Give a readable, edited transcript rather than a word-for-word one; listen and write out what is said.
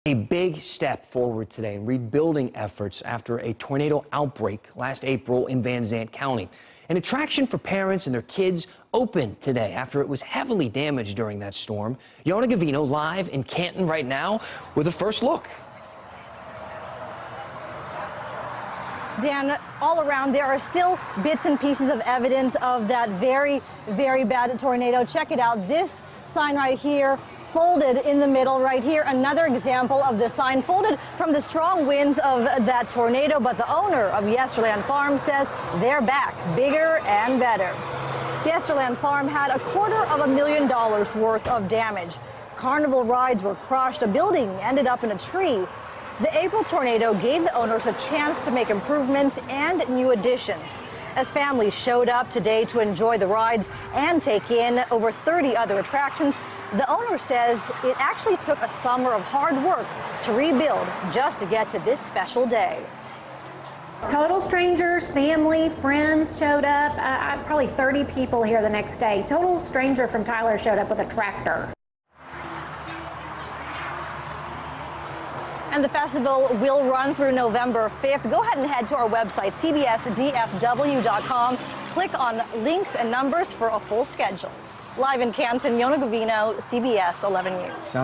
A big step forward today in rebuilding efforts after a tornado outbreak last April in Van Zandt County. An attraction for parents and their kids opened today after it was heavily damaged during that storm. Yona Gavino live in Canton right now with a first look. Dan, all around there are still bits and pieces of evidence of that very, very bad tornado. Check it out. This sign right here, folded in the middle right here. Another example of the sign folded from the strong winds of that tornado. But the owner of Yesterland Farm says they're back, bigger and better. Yesterland Farm had $250,000 worth of damage. Carnival rides were crushed. A building ended up in a tree. The April tornado gave the owners a chance to make improvements and new additions. As families showed up today to enjoy the rides and take in over 30 other attractions, the owner says it actually took a summer of hard work to rebuild just to get to this special day. Total strangers, family, friends showed up. Probably 30 people here the next day. Total stranger from Tyler showed up with a tractor. And the festival will run through November 5th. Go ahead and head to our website, cbsdfw.com. Click on links and numbers for a full schedule. Live in Canton, Yona Gavino, CBS 11 News.